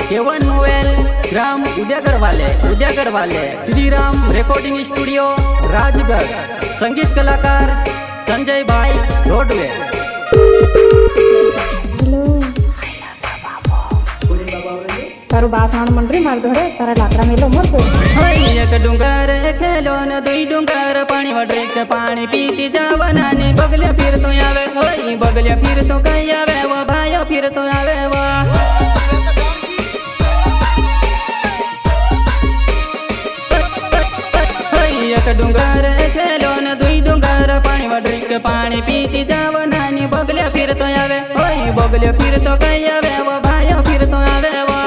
केवन mobile ग्राम उद्यागढ़ वाले Shri Ram recording studio Rajgarh. संगीत कलाकार संजय भाई रोडवे। तारू बासण मंडरी मार धोड़े तारा लाकड़ा मेलो मर को एक डूंगर खेलो न दुई डूंगर पानी वड्री के पानी पीती जावा नानी बगले फिर तो आवे होई बगले फिर तो कहीं आवे वो भाइयों फिर तो आवे वो एक डूंगर खेलो न दुई डूंगर पानी वड्री के पानी पीती जावा नानी बगले फिर तो आवे होई बगले फिर तो कहीं आवे वो भाइयों फिर तो आवे वो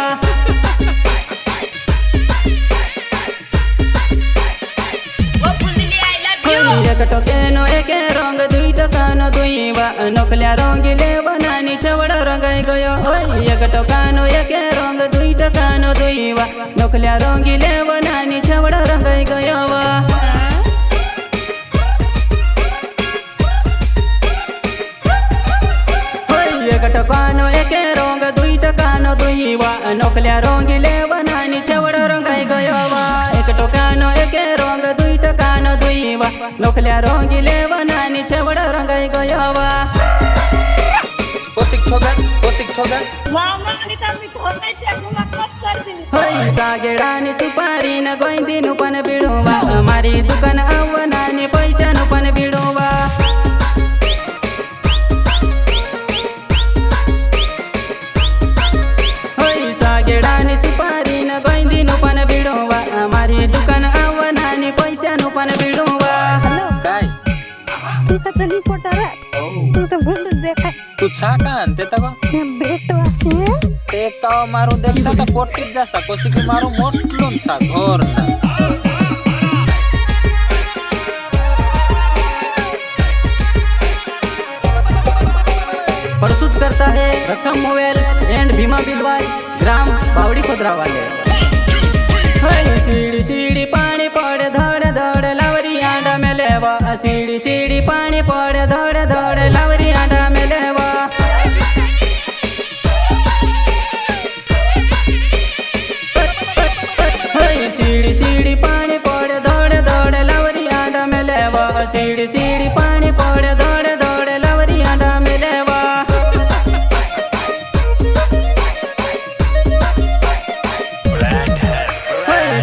एक टोकेनो एक रंग दुई टोकानो दुई वा नोकल्या रंगीले बनानी चवड़ा रंगाई गयो ओय एक टोकानो एक रंग दुई टोकानो दुई वा नोकल्या रंगीले बनानी चवड़ा रंगाई गयो वा एक टोकानो एक रंग दुई टोकानो दुई वा नोकल्या रंगीले बनानी चवड़ा रंगाई गयो वा एक टोकानो एक रंग दुई टोकानो दुई वा नोकल्या रंगीले बनानी चवड़ा रंगाई गयो वा कोतिक ठोगन मामा आणि तामी ठोकाय चेकुला कट कर दिली होई सागेडानी सुपारी न गोइंदीनु पण बिडोवा मारी दुकान आवनानी पैसानु पण बिडोवा होई सागेडानी सुपारी न गोइंदीनु पण बिडोवा मारी दुकान आवनानी पैसानु पण बिडोवा काय तू तर चली पोटारा तू तर भूल देखाय तू छाकान ते तको भेटवा ते काव मारू देखसा त पोटीत जासा कोसिकी मारू मोटलून छा घोर ना प्रस्तुत करता है रकम मोबाइल एंड भीमा बिलवाई ग्राम बावड़ी खोदरा वाले। सीढ़ी सीढ़ी पानी पड़े धड़ धड़ लावरी आंडा में लेवा सीढ़ी सीढ़ी पानी पड़े धड़ धड़ लावरी आंडा में लेवा सीढ़ी सीढ़ी पानी पड़े धड़ धड़ लावरी आंडा में लेवा सीढ़ी सीढ़ी पानी पड़े धड़ धड़ लावरी आंडा में लेवा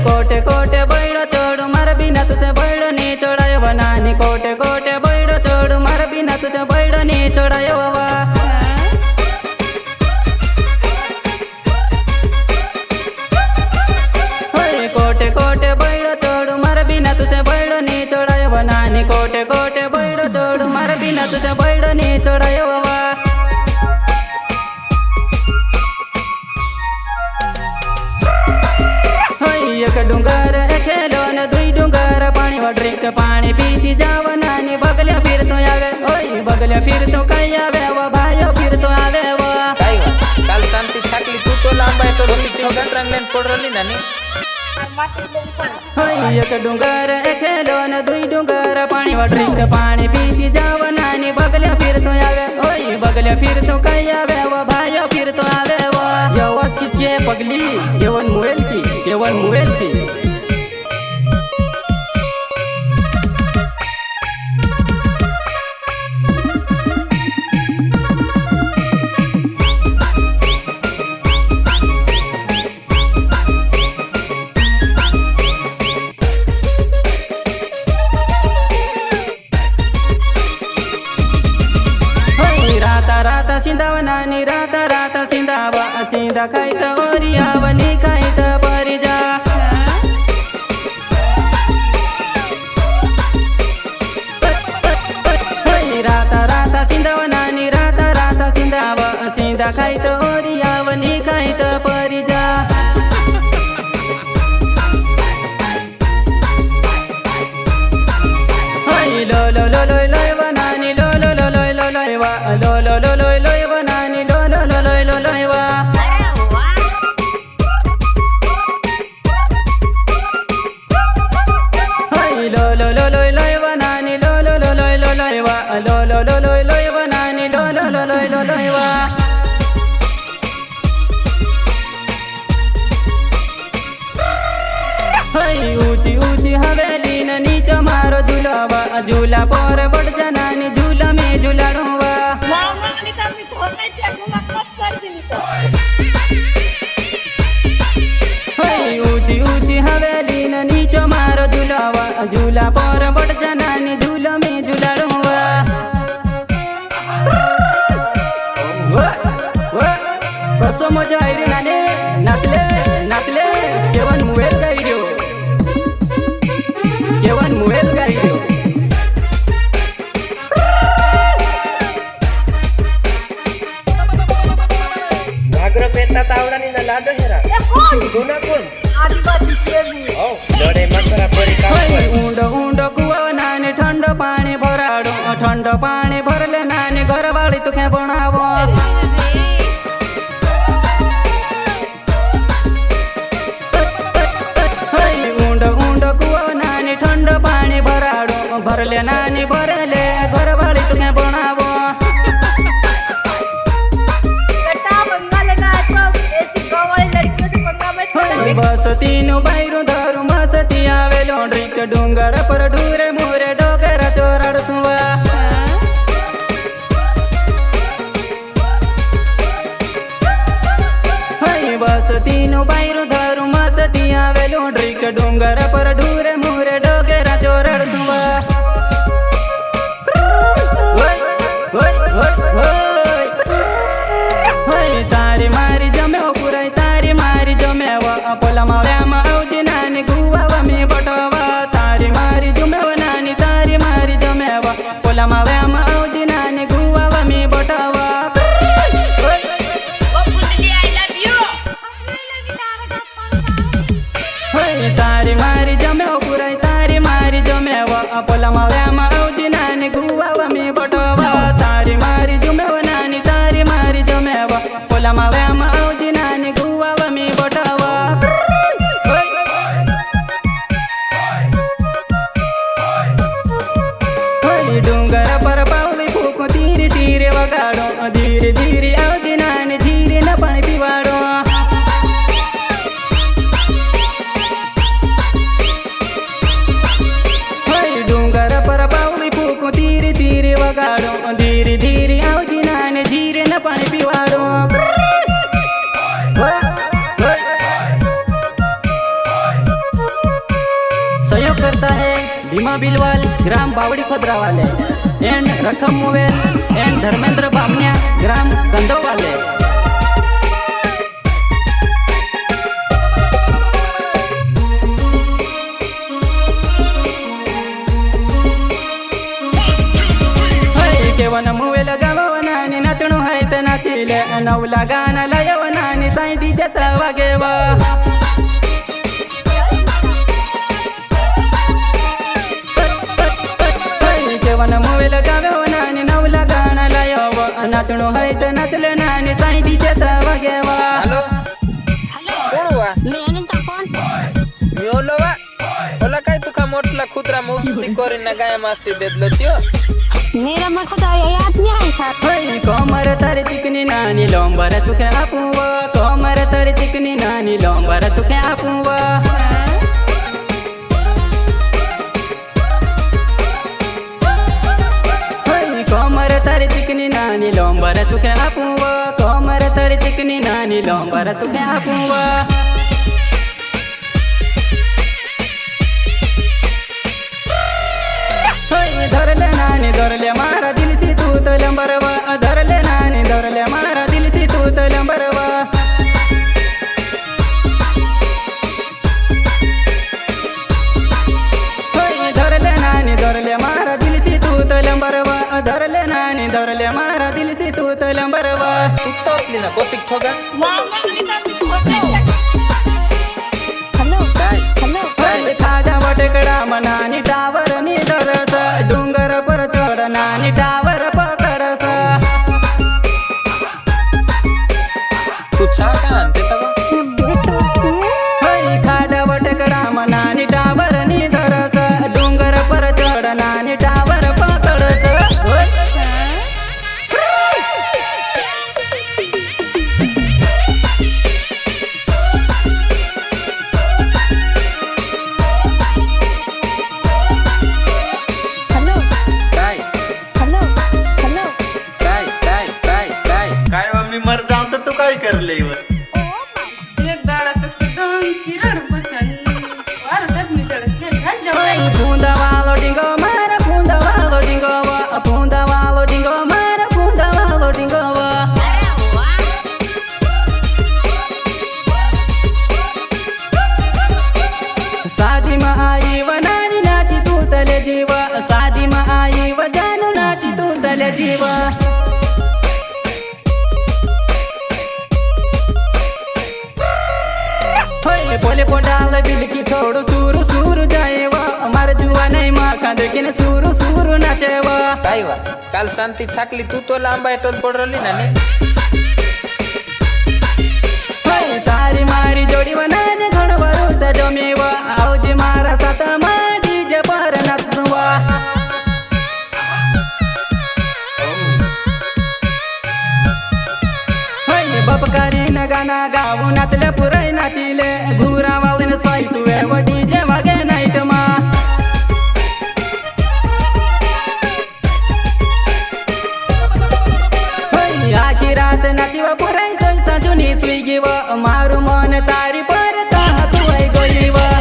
कोटे कोटे बैडो चोड़ू मार बिना तुसे बैडो नी चोड़ायो बनानी कोटे कोटे बैडो चोड़ू मार बिना तुसे बैडो नी चोड़ायो वा कोटे कोटे बैडो चोड़ू मार बिना तुसे बैडो नी चोड़ायो बनानी कोटे कोटे बैडो चोड़ू मार बिना तुसे बैडो नी चोड़ायो वा एक डूंगर खेलो न दुई डूंगर पानी वड्री के पानी पीती जावा नानी बगले फिर तो आवे ओय बगले फिर तो कहीं आवे वो भाइयों फिर तो आवे वो काय काल शांति छाकली तू तो लांबा तो कोतिक ठोगन रंगलेन पडरली नानी एक डूंगर खेलो न दुई डूंगर पानी वड्री के पानी पीती जावा नानी बगले फिर तो आवे ओय बगले फिर तो कहीं आवे वो भाइयों फिर तो आवे वो ये आवाज किसकी है पगली केवन मोबाइल की राता सिंधावा नानी राता सिंधावा सिंधा खाई त ओरियावा नी खाई त परिजा राता सिंधावा नानी राता सिंधावा सिंधा खाई त ओरियावा नी खाई त परिजा लो लो लो लो लो नानी लो लो लो लो लो लो लो लो लो लो लो नानी लो लो लो लो लो लो लो लो लो लो लो नानी लो लो लो लो लो लो लो लो लो लो लो नानी लो लो लो लो लो लो होय ऊंची ऊंची हवेली न नीचे मारो झूलावा झूला पर बढ़ जनानी झूला में झूलाड़ूवा होय ऊंची ऊंची हवेली न नीचे मारो झूलावा झूला पर बढ़ जनानी झूला में झूलाड़ूवा कसो मजा आई रे नाने नाचले नाचले केवन मुवेल गाई रो केवन मुवेल गाई रो घागर पेटा तावडानी ना लाडो हेरा गुना कोण आदिवासी प्रेमी ओ लड़े मकरा परी काम ऊंड ऊंड कुआ नाने ठंड पानी भराडो ठंड पानी भरले नाने घर वाली तुखे बनावो ऊंड ऊंड कुआ नाने ठंड पानी भराडो भरले नानी भरले घर वाली तुखे बनावो बस तीनों बायरू दारू मस्ती आवे लौंड्रिक डूंगर पर ढूरे मोरे डोगर चोरड़ सुवा बस तीनों बायरू दारू मस्ती आवे लौंड्रिक डूंगर पर ढूरे मोरे डोगर चोरड़ सुवा तारी मारी जमे पुराई तारी मारी जमे पोलामा व्यामा औजी नानी गुवावा मी बटवा तारी मारी जुमेव नानी तारी मारी जमेवा पोलामा व्यामा औजी नानी गुवावा मी बटवा तारी मारी जमेव पुराई तारी मारी जमेवा पोलामा व्यामा औजी नानी गुवावा मी बटवा तारी मारी जुमेव नानी तारी मारी जमेवा पोलामा व्यामा औजी नानी गुवावा मी बटवा डूंगर पर पावली फूको धीरे धीरे वगाड़ो धीरे धीरे औजी नानी धीरे न पानी पिवाड़ो डूंगर पर पावली फूको धीरे धीरे वगाड़ो धीरे धीरे औजी नानी धीरे न पानी पिवाड़ो सहयोग करता है भीमा बिलवाल ग्राम बावड़ी खोदरा वाले एंड रकम मोवेल एंड धर्मेंद्र बामनिया ग्राम कंदो वाले केवन मोवेल गावनानी नाचणो है त नाचिले नवला गाना लयवनानी साईदी जत्रा वागेवा केवन मोवेल गावे नानी नवला गाना लायव नाचणो है त नाचले नानी साईदी जत्रा वागेवा हॅलो कोण वा मी अनंता कोण मी ओलोवा ओला काय तुका मोठला खुत्रा मुक्ती करीन ना गाय मस्ती देतलो त्यो मेरा मकसद याद नहीं है सर कोमर तारी चिकनी नानी लोंबर तुके आपुवा कोमर तारी चिकनी नानी लोंबर तुके आपुवा कोमर तारी चिकनी नानी लोंबर तुके आपुवा कोमर तारी चिकनी नानी लोंबर तुके आपुवा धरले नानी धरले मारा दिल सी तू तलंबरवा धरले नानी धरले मारा दिल सी तू तलंबरवा धरले नानी धरले मारा दिल सी तू तलंबरवा धरले नानी धरले मारा दिल सी तू तलंबरवा टिकटॉकली ना कोपिक ठोगा हेलो काय हेलो खाजा बटकडा मनानी टावर नी धरस डूंगर पर चढ नानी टावर पकडस तू छा का आणते तवा खाजा बटकडा मनानी टावर नी धरस डूंगर पर चढ नानी टावर पकडस કોડાલ બિલકી છોડ સુર સુર જાય અમાર જુવા નહીં માખા દેખીને સુર સુર નાચે કાઈ વાત કાલ શાંતિ છાકલી તું તો લાંબા એટલો જ પડરલી ને તારી મારી જોડી બનાને ઘણ વરુત જમીવા આવજે મારા સાથમાં ડીજે પર નાચવા બપકારીને ગાના ગાવું નાચલે પુરાઈ નાચીલે ઘૂરા વાળીને સોઈ સુવે ડીજે વાગે નાઈટમાં આખી રાત નાચીવા પુરાઈ સોઈ સાજુની સુઈ ગીવા મારું મન તારી પર તાતું આઈ ગઈવા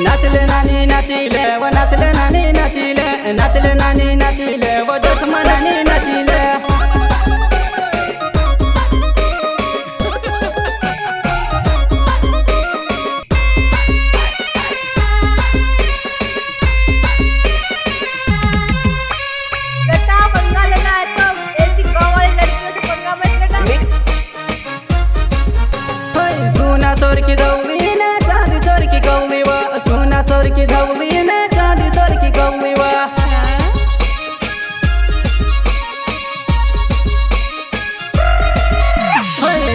નાચલે નાની નાચી લે નાચલે નાની નાચી લે નાચલે નાની નાચી લે દસમા નાની નાચી લે सोना सोर की धवली ने चांदी सोर की गौली वा सोना सोर की धवली ने चांदी सोर की गौली वा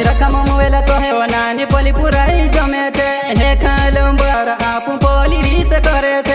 रकम मोबाइल तो है वो नानी पोली पुराई जमे थे हे खालम बर आप पोली रीस करे थे